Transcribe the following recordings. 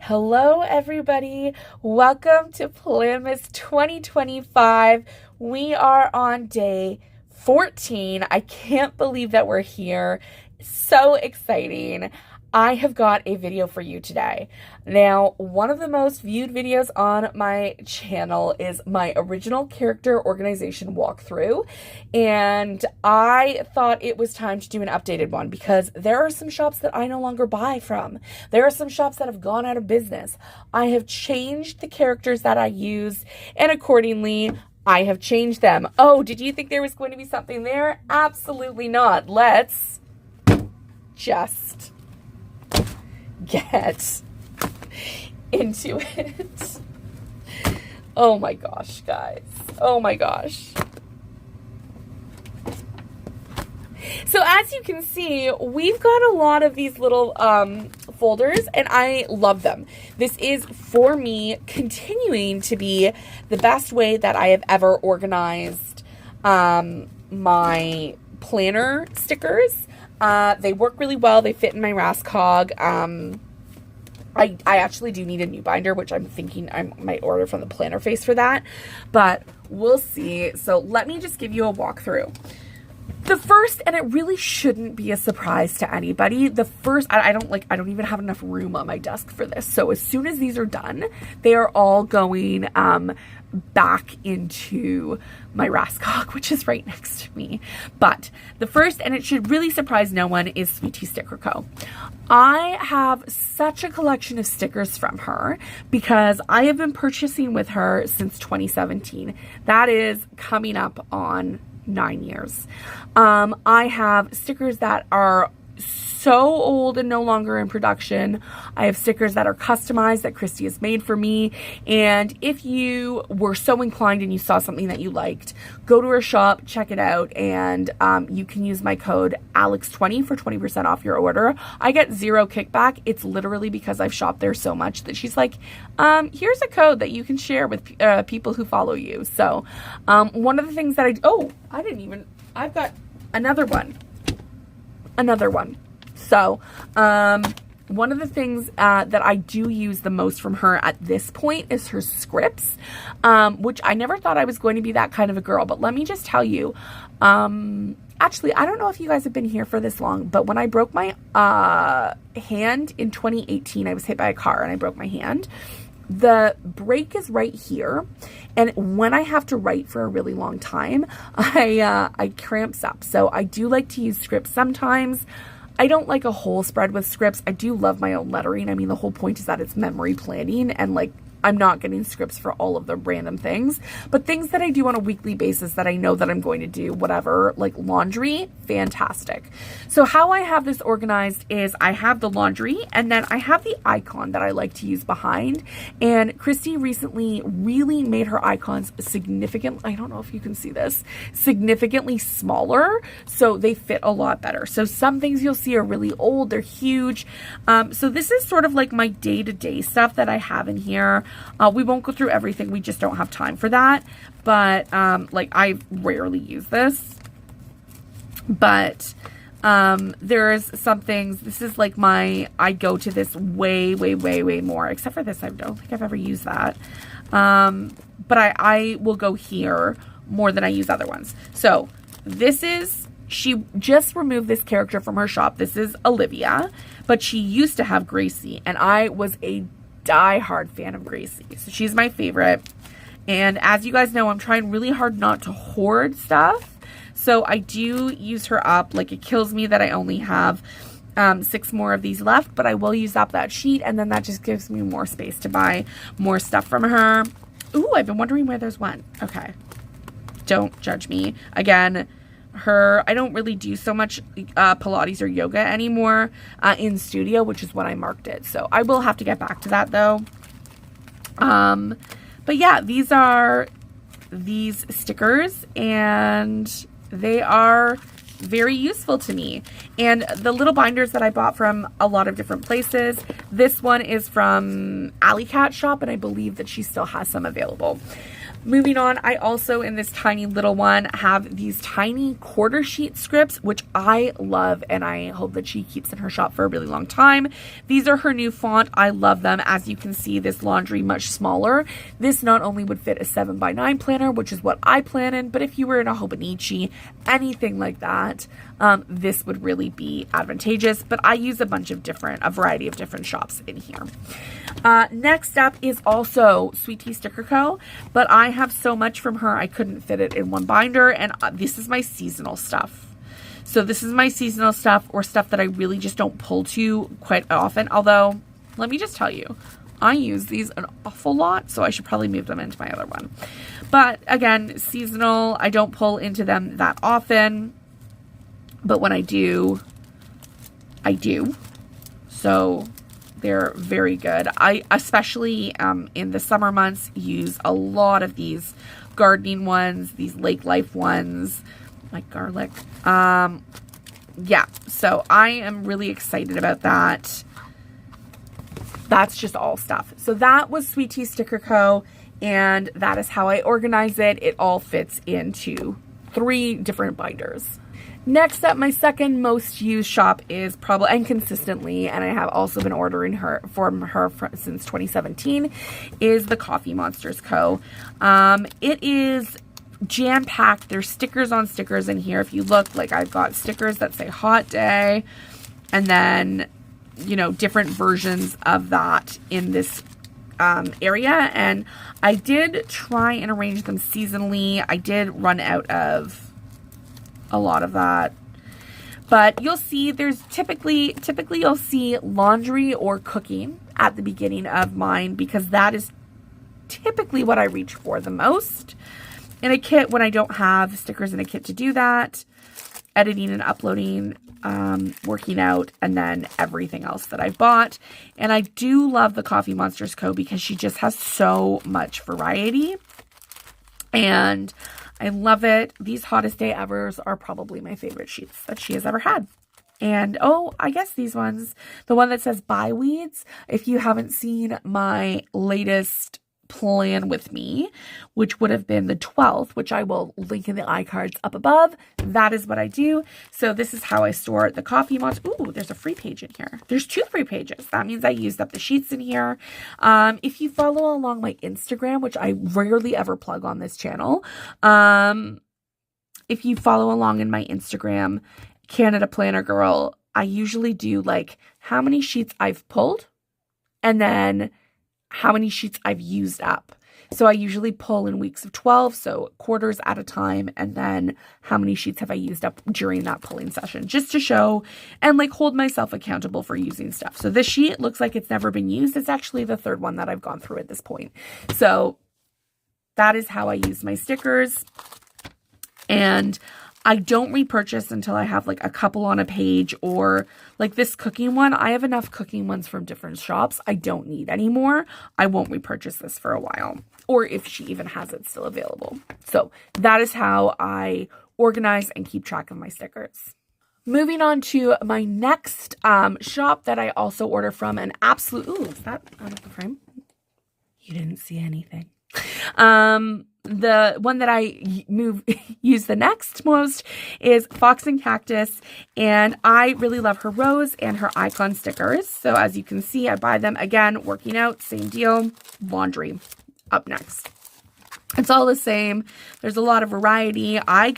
Hello, everybody. Welcome to Planmas 2025. We are on day 14. I can't believe that we're here. So exciting. I have got a video for you today. Now, one of the most viewed videos on my channel is my original character organization walkthrough, and I thought it was time to do an updated one because there are some shops that I no longer buy from. There are some shops that have gone out of business. I have changed the characters that I use, and accordingly, I have changed them. Oh, did you think there was going to be something there? Absolutely not. Let's just get into it. Oh my gosh, guys. Oh my gosh. So as you can see, we've got a lot of these little folders, and I love them. This is, for me, continuing to be the best way that I have ever organized my planner stickers. They work really well. They fit in my Rascog. I actually do need a new binder, which I'm thinking I might order from the Planner Face for that, but we'll see. So let me just give you a walkthrough. The first, and it really shouldn't be a surprise to anybody, the first, I don't even have enough room on my desk for this. So as soon as these are done, they are all going back into my Rascog, which is right next to me. But the first, and it should really surprise no one, is Sweet Tea Sticker Co. I have such a collection of stickers from her because I have been purchasing with her since 2017. That is coming up on 9 years. I have stickers that are so old and no longer in production. I have stickers that are customized that Christy has made for me. And if you were so inclined and you saw something that you liked, go to her shop, check it out, and you can use my code ALEX20 for 20% off your order. I get zero kickback. It's literally because I've shopped there so much that she's like, here's a code that you can share with people who follow you. So one of the things that I've got another one. So, one of the things that I do use the most from her at this point is her scripts, which I never thought I was going to be that kind of a girl. But let me just tell you, actually, I don't know if you guys have been here for this long, but when I broke my hand in 2018, I was hit by a car and I broke my hand. The break is right here, and when I have to write for a really long time, I cramps up. So I do like to use scripts sometimes. I don't like a whole spread with scripts. I do love my own lettering. I mean, the whole point is that it's memory planning, and like, I'm not getting scripts for all of the random things, but things that I do on a weekly basis that I know that I'm going to do, whatever, like laundry, fantastic. So how I have this organized is I have the laundry, and then I have the icon that I like to use behind. And Christy recently really made her icons significantly, I don't know if you can see this, significantly smaller, so they fit a lot better. So some things you'll see are really old, they're huge. So this is sort of like my day-to-day stuff that I have in here. We won't go through everything. We just don't have time for that. But, like, I rarely use this. But, there's some things. This is like I go to this way, way, way, way more. Except for this, I don't think I've ever used that. But I will go here more than I use other ones. So, this is, she just removed this character from her shop. This is Olivia. But she used to have Gracie. And I was a die-hard fan of Gracie. So she's my favorite. And as you guys know, I'm trying really hard not to hoard stuff. So I do use her up. Like, it kills me that I only have 6 more of these left, but I will use up that sheet, and then that just gives me more space to buy more stuff from her. Ooh, I've been wondering where there's one. Okay. Don't judge me. Again, I don't really do so much Pilates or yoga anymore in studio, which is when I marked it. So I will have to get back to that though. But yeah, these are these stickers, and they are very useful to me. And the little binders that I bought from a lot of different places, this one is from Alley Cat shop, and I believe that she still has some available. Moving on, I also, in this tiny little one, have these tiny quarter sheet scripts, which I love, and I hope that she keeps in her shop for a really long time. These are her new font. I love them. As you can see, this laundry much smaller. This not only would fit a 7x9 planner, which is what I plan in, but if you were in a Hobonichi, anything like that, this would really be advantageous. But I use a variety of different shops in here. Next up is also Sweet Tea Sticker Co. But I have so much from her, I couldn't fit it in one binder. And this is my seasonal stuff. So this is my seasonal stuff, or stuff that I really just don't pull to quite often. Although, let me just tell you, I use these an awful lot, so I should probably move them into my other one. But again, seasonal, I don't pull into them that often. But when I do, I do. So they're very good. I especially in the summer months use a lot of these gardening ones, these lake life ones, like garlic. Yeah, so I am really excited about that. That's just all stuff. So that was Sweet Tea Sticker Co. And that is how I organize it. It all fits into 3 different binders. Next up, my second most used shop is probably, and consistently, and I have also been ordering from her since 2017, is the Coffee Monsterz Co. It is jam-packed. There's stickers on stickers in here. If you look, like, I've got stickers that say hot day, and then, you know, different versions of that in this area. And I did try and arrange them seasonally. I did run out of a lot of that, but you'll see there's typically you'll see laundry or cooking at the beginning of mine, because that is typically what I reach for the most in a kit when I don't have stickers in a kit to do that. Editing and uploading, working out, and then everything else that I bought. And I do love the Coffee Monsterz Co. because she just has so much variety, and I love it. These Hottest Day Evers are probably my favorite sheets that she has ever had. And, oh, I guess these ones, the one that says Buy Weeds, if you haven't seen my latest plan with me, which would have been the 12th, which I will link in the iCards up above. That is what I do. So this is how I store the Coffee Monsterz. Ooh, there's a free page in here. There's 2 free pages. That means I used up the sheets in here. If you follow along my Instagram, which I rarely ever plug on this channel, if you follow along in my Instagram, Canada Planner Girl, I usually do like how many sheets I've pulled and then how many sheets I've used up. So I usually pull in weeks of 12, so quarters at a time, and then how many sheets have I used up during that pulling session, just to show and like hold myself accountable for using stuff. So this sheet looks like it's never been used. It's actually the 3rd one that I've gone through at this point. So that is how I use my stickers. And I don't repurchase until I have like a couple on a page, or like this cooking one. I have enough cooking ones from different shops. I don't need any more. I won't repurchase this for a while, or if she even has it still available. So that is how I organize and keep track of my stickers. Moving on to my next shop that I also order from, an absolute, ooh, is that out of the frame? You didn't see anything. The one that I use the next most is Fox and Cactus, and I really love her rose and her icon stickers. So as you can see, I buy them. Again, working out, same deal. Laundry up next. It's all the same. There's a lot of variety. I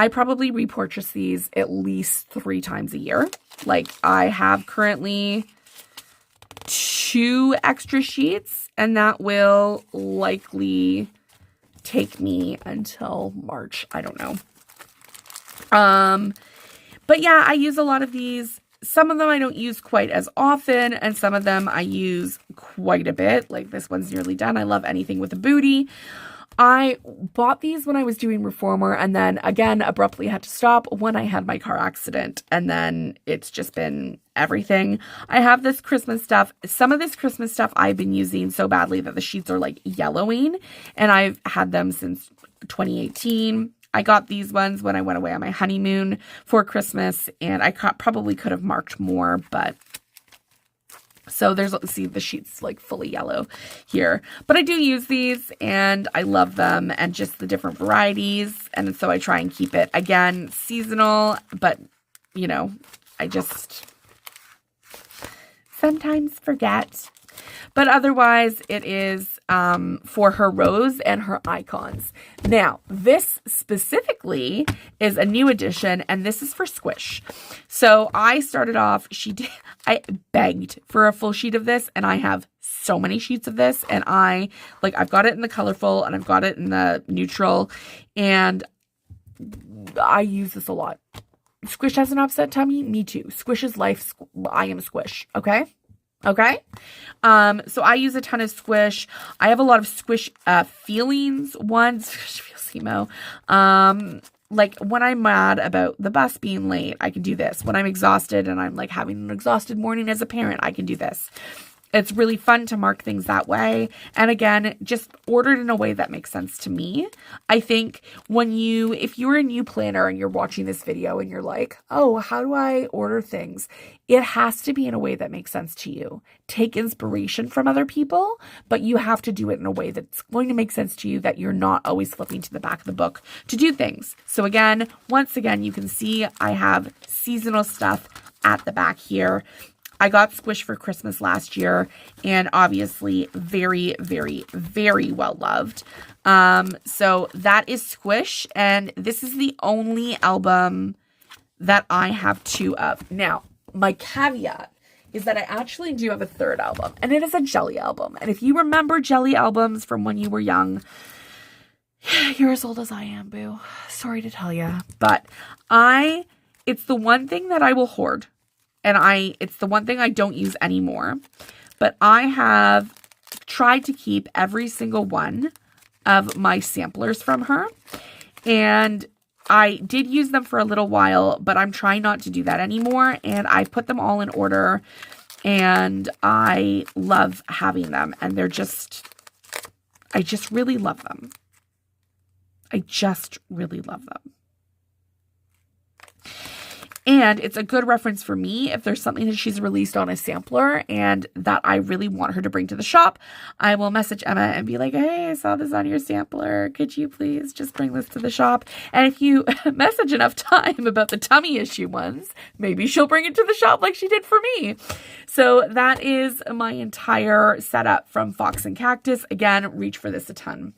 probably repurchase these at least 3 times a year. Like, I have currently 2 extra sheets, and that will likely take me until March. I don't know. But yeah, I use a lot of these. Some of them I don't use quite as often, and some of them I use quite a bit. Like this one's nearly done. I love anything with a booty. I bought these when I was doing Reformer, and then again abruptly had to stop when I had my car accident, and then it's just been everything. I have this Christmas stuff. Some of this Christmas stuff I've been using so badly that the sheets are like yellowing, and I've had them since 2018. I got these ones when I went away on my honeymoon for Christmas, and I probably could have marked more, but So see, the sheet's like fully yellow here. But I do use these and I love them and just the different varieties. And so I try and keep it, again, seasonal, but, you know, I just sometimes forget. But otherwise, it is for her rose and her icons. Now, this specifically is a new addition, and this is for Squish. So I started off, I begged for a full sheet of this, and I have so many sheets of this, and I've got it in the colorful, and I've got it in the neutral, and I use this a lot. Squish has an upset tummy? Me too. Squish's life, I am Squish, okay? Okay. So I use a ton of Squish. I have a lot of Squish feelings ones. Feels emo. Like when I'm mad about the bus being late, I can do this. When I'm exhausted and I'm like having an exhausted morning as a parent, I can do this. It's really fun to mark things that way. And again, just ordered in a way that makes sense to me. I think if you're a new planner and you're watching this video and you're like, oh, how do I order things? It has to be in a way that makes sense to you. Take inspiration from other people, but you have to do it in a way that's going to make sense to you, that you're not always flipping to the back of the book to do things. So again, once again, you can see I have seasonal stuff at the back here. I got Squish for Christmas last year, and obviously very, very, very well loved. So that is Squish, and this is the only album that I have 2 of. Now, my caveat is that I actually do have a 3rd album, and it is a jelly album. And if you remember jelly albums from when you were young, you're as old as I am, boo. Sorry to tell you. But it's the one thing that I will hoard. And it's the one thing I don't use anymore. But I have tried to keep every single one of my samplers from her. And I did use them for a little while, but I'm trying not to do that anymore. And I put them all in order. And I love having them. And I just really love them. I just really love them. And it's a good reference for me if there's something that she's released on a sampler and that I really want her to bring to the shop. I will message Emma and be like, hey, I saw this on your sampler. Could you please just bring this to the shop? And if you message enough time about the tummy issue ones, maybe she'll bring it to the shop like she did for me. So that is my entire setup from Fox and Cactus. Again, reach for this a ton.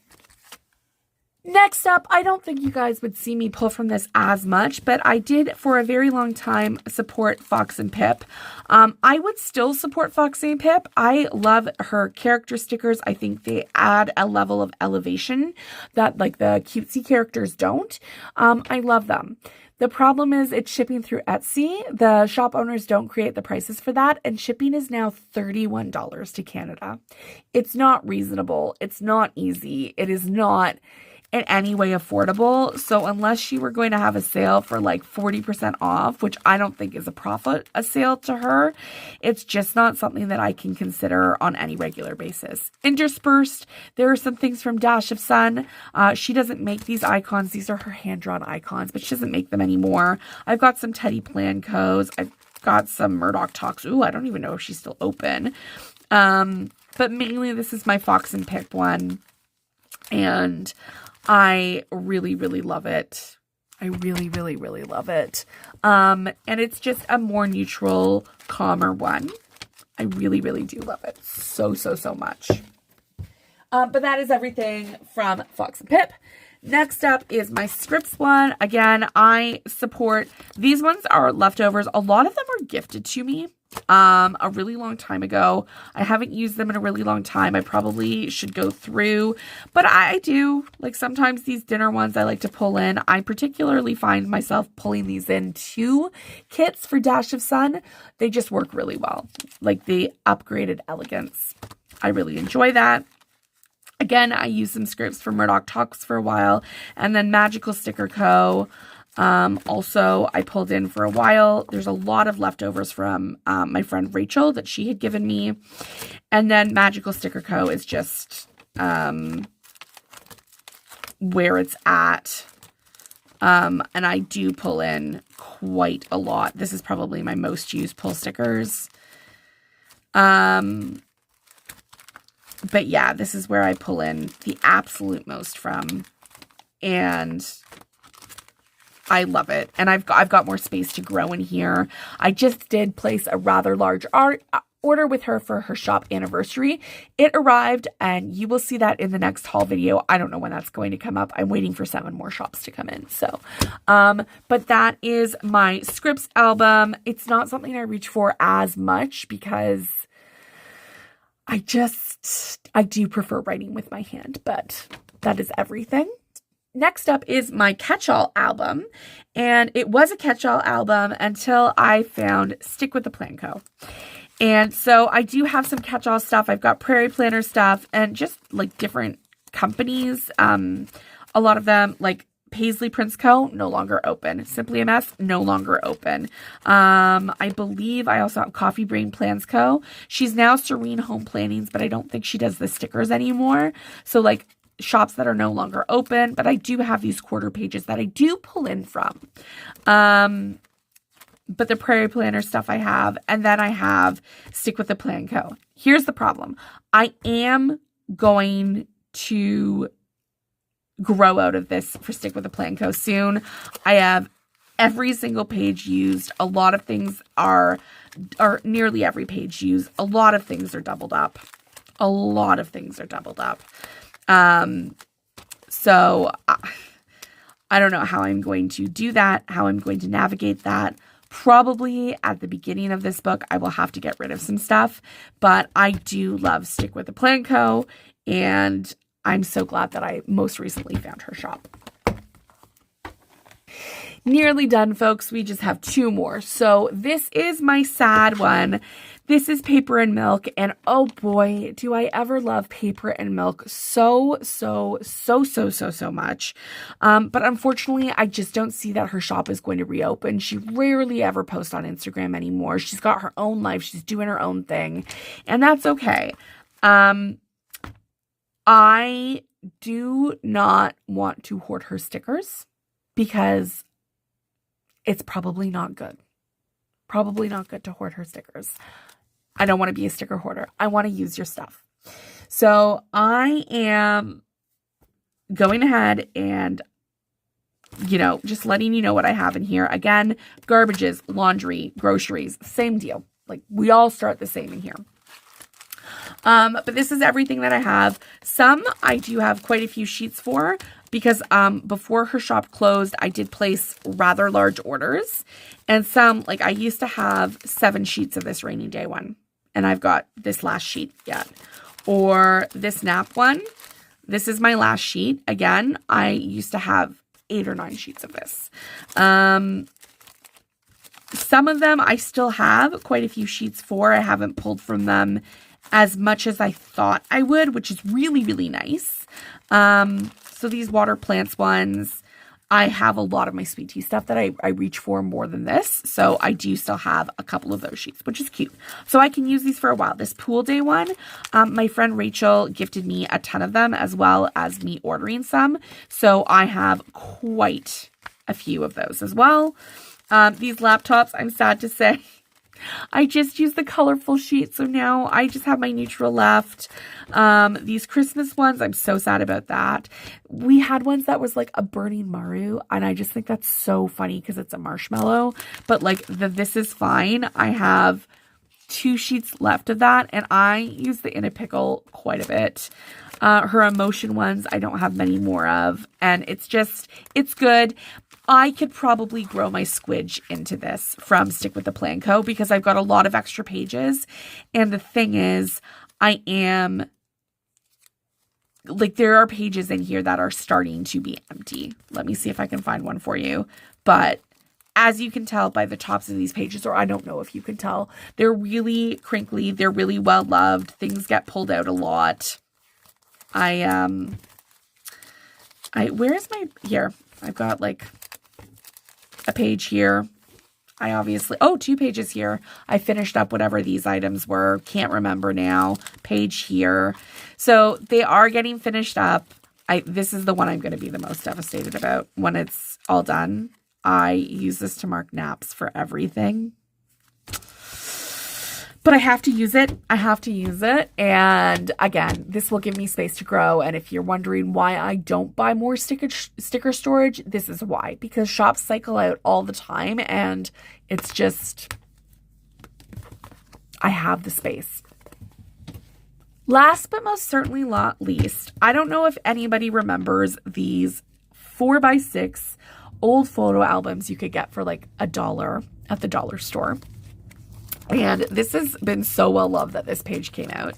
Next up, I don't think you guys would see me pull from this as much, but I did for a very long time support Fox and Pip. I would still support Foxy and Pip. I love her character stickers. I think they add a level of elevation that like the cutesy characters don't. I love them. The problem is it's shipping through Etsy. The shop owners don't create the prices for that, and shipping is now $31 to Canada. It's not reasonable. It's not easy. It is not in any way affordable. So unless you were going to have a sale for like 40% off, which I don't think is a sale to her, it's just not something that I can consider on any regular basis. Interspersed, there are some things from Dash of Sun. She doesn't make these icons. These are her hand-drawn icons, but she doesn't make them anymore. I've got some Teddy Plancos. I've got some Murdoch Talks. Ooh, I don't even know if she's still open. But mainly this is my Fox and Pip one. And I really, really love it. I really, really, really love it. And it's just a more neutral, calmer one. I really, really do love it so, so, so much. But that is everything from Fox and Pip. Next up is my scripts one. Again, I support, these ones are leftovers. A lot of them are gifted to me a really long time ago. I haven't used them in a really long time. I probably should go through, but I do. Like sometimes these dinner ones I like to pull in. I particularly find myself pulling these into kits for Dash of Sun. They just work really well. Like the upgraded elegance. I really enjoy that. Again, I used some scripts for Murdoch Talks for a while, and then Magical Sticker Co. Also, I pulled in for a while. There's a lot of leftovers from my friend Rachel that she had given me. And then Magical Sticker Co. is just where it's at. And I do pull in quite a lot. This is probably my most used pull stickers. But yeah, this is where I pull in the absolute most from, and I love it. And I've got more space to grow in here. I just did place a rather large order with her for her shop anniversary. It arrived, and you will see that in the next haul video. I don't know when that's going to come up. I'm waiting for 7 more shops to come in. So, but that is my scripts album. It's not something I reach for as much because I do prefer writing with my hand, but that is everything. Next up is my catch-all album, and it was a catch-all album until I found Stick with the Plan Co. And so I do have some catch-all stuff. I've got Prairie Planner stuff and just like different companies. A lot of them, like Paisley Prince Co., no longer open. Simply a Mess, no longer open. I believe I also have Coffee Brain Plans Co. She's now Serene Home Plannings, but I don't think she does the stickers anymore. So like shops that are no longer open, but I do have these quarter pages that I do pull in from. But the Prairie Planner stuff I have, and then I have Stick with the Plan Co. Here's the problem. I am going to grow out of this for Stick with the Plan Co. soon. I have every single page used. A lot of things are nearly every page used. A lot of things are doubled up. So I don't know how I'm going to do that, how I'm going to navigate that. Probably at the beginning of this book, I will have to get rid of some stuff, but I do love Stick with the Plan Co. And I'm so glad that I most recently found her shop. Nearly done, folks. We just have 2 more. So this is my sad one. This is Paper and Milk, and oh boy, do I ever love Paper and Milk so much. But unfortunately, I just don't see that her shop is going to reopen. She rarely ever posts on Instagram anymore. She's got her own life. She's doing her own thing, and that's okay. I do not want to hoard her stickers because it's probably not good. Probably not good to hoard her stickers. I don't want to be a sticker hoarder. I want to use your stuff. So I am going ahead and, just letting you know what I have in here. Again, garbages, laundry, groceries, same deal. Like we all start the same in here. But this is everything that I have. Some I do have quite a few sheets for because before her shop closed, I did place rather large orders. And some, like I used to have 7 sheets of this rainy day one. And I've got this last sheet yet. Or this nap one. This is my last sheet. Again, I used to have 8 or 9 sheets of this. Some of them I still have quite a few sheets for. I haven't pulled from them as much as I thought I would, which is really, really nice. So these water plants ones, I have a lot of my sweet tea stuff that I reach for more than this. So I do still have a couple of those sheets, which is cute. So I can use these for a while. This pool day one, my friend Rachel gifted me a ton of them as well as me ordering some. So I have quite a few of those as well. These laptops, I'm sad to say, I just used the colorful sheet, so now I just have my neutral left. These Christmas ones, I'm so sad about that. We had ones that was like a burning Maru, and I just think that's so funny because it's a marshmallow. But like this is fine. I have 2 sheets left of that, and I use the In a Pickle quite a bit. Her emotion ones, I don't have many more of, and it's good. I could probably grow my squidge into this from Stick with the Plan Co. because I've got a lot of extra pages. And the thing is, there are pages in here that are starting to be empty. Let me see if I can find one for you. But as you can tell by the tops of these pages, or I don't know if you can tell, they're really crinkly. They're really well loved. Things get pulled out a lot. Where is my, here, I've got like a page here. 2 pages here. I finished up whatever these items were. Can't remember now. Page here. So they are getting finished up. This is the one I'm going to be the most devastated about when it's all done. I use this to mark naps for everything. But I have to use it. I have to use it. And again, this will give me space to grow. And if you're wondering why I don't buy more sticker storage, this is why. Because shops cycle out all the time. And it's just, I have the space. Last but most certainly not least, I don't know if anybody remembers these 4x6 old photo albums you could get for like $1 at the dollar store. And this has been so well loved that this page came out.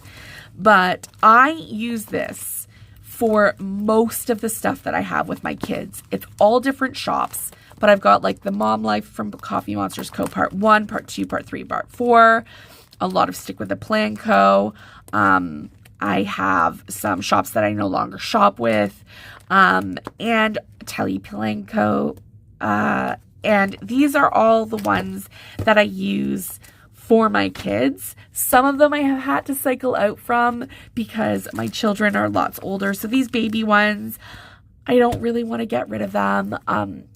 But I use this for most of the stuff that I have with my kids. It's all different shops, but I've got like the Mom Life from Coffee Monsterz Co. Part 1, Part 2, Part 3, Part 4. A lot of Stick with the Plan Co. I have some shops that I no longer shop with. And Telly Plan Co. And these are all the ones that I use for my kids. Some of them I have had to cycle out from because my children are lots older. So these baby ones, I don't really want to get rid of them.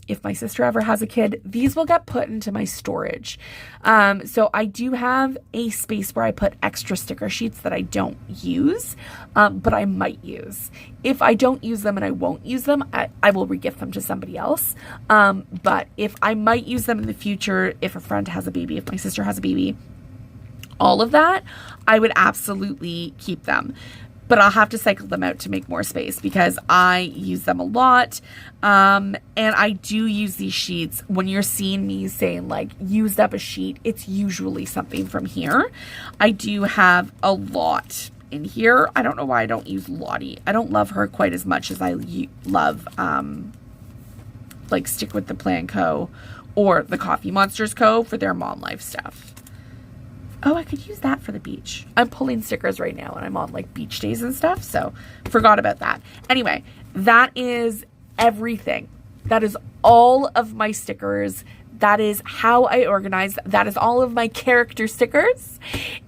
If my sister ever has a kid, these will get put into my storage. So I do have a space where I put extra sticker sheets that I don't use, but I might use. If I don't use them and I won't use them, I will regift them to somebody else. But if I might use them in the future, if a friend has a baby, if my sister has a baby, all of that, I would absolutely keep them. But I'll have to cycle them out to make more space because I use them a lot. And I do use these sheets. When you're seeing me saying like used up a sheet, it's usually something from here. I do have a lot in here. I don't know why I don't use Lottie. I don't love her quite as much as I love like Stick with the Plan Co. or the Coffee Monsterz Co. for their Mom Life stuff. Oh, I could use that for the beach. I'm pulling stickers right now and I'm on like beach days and stuff. So forgot about that. Anyway, that is everything. That is all of my stickers. That is how I organize. That is all of my character stickers.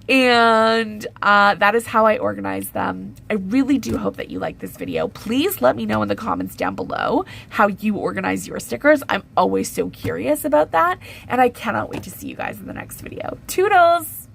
And that is how I organize them. I really do hope that you like this video. Please let me know in the comments down below how you organize your stickers. I'm always so curious about that. And I cannot wait to see you guys in the next video. Toodles!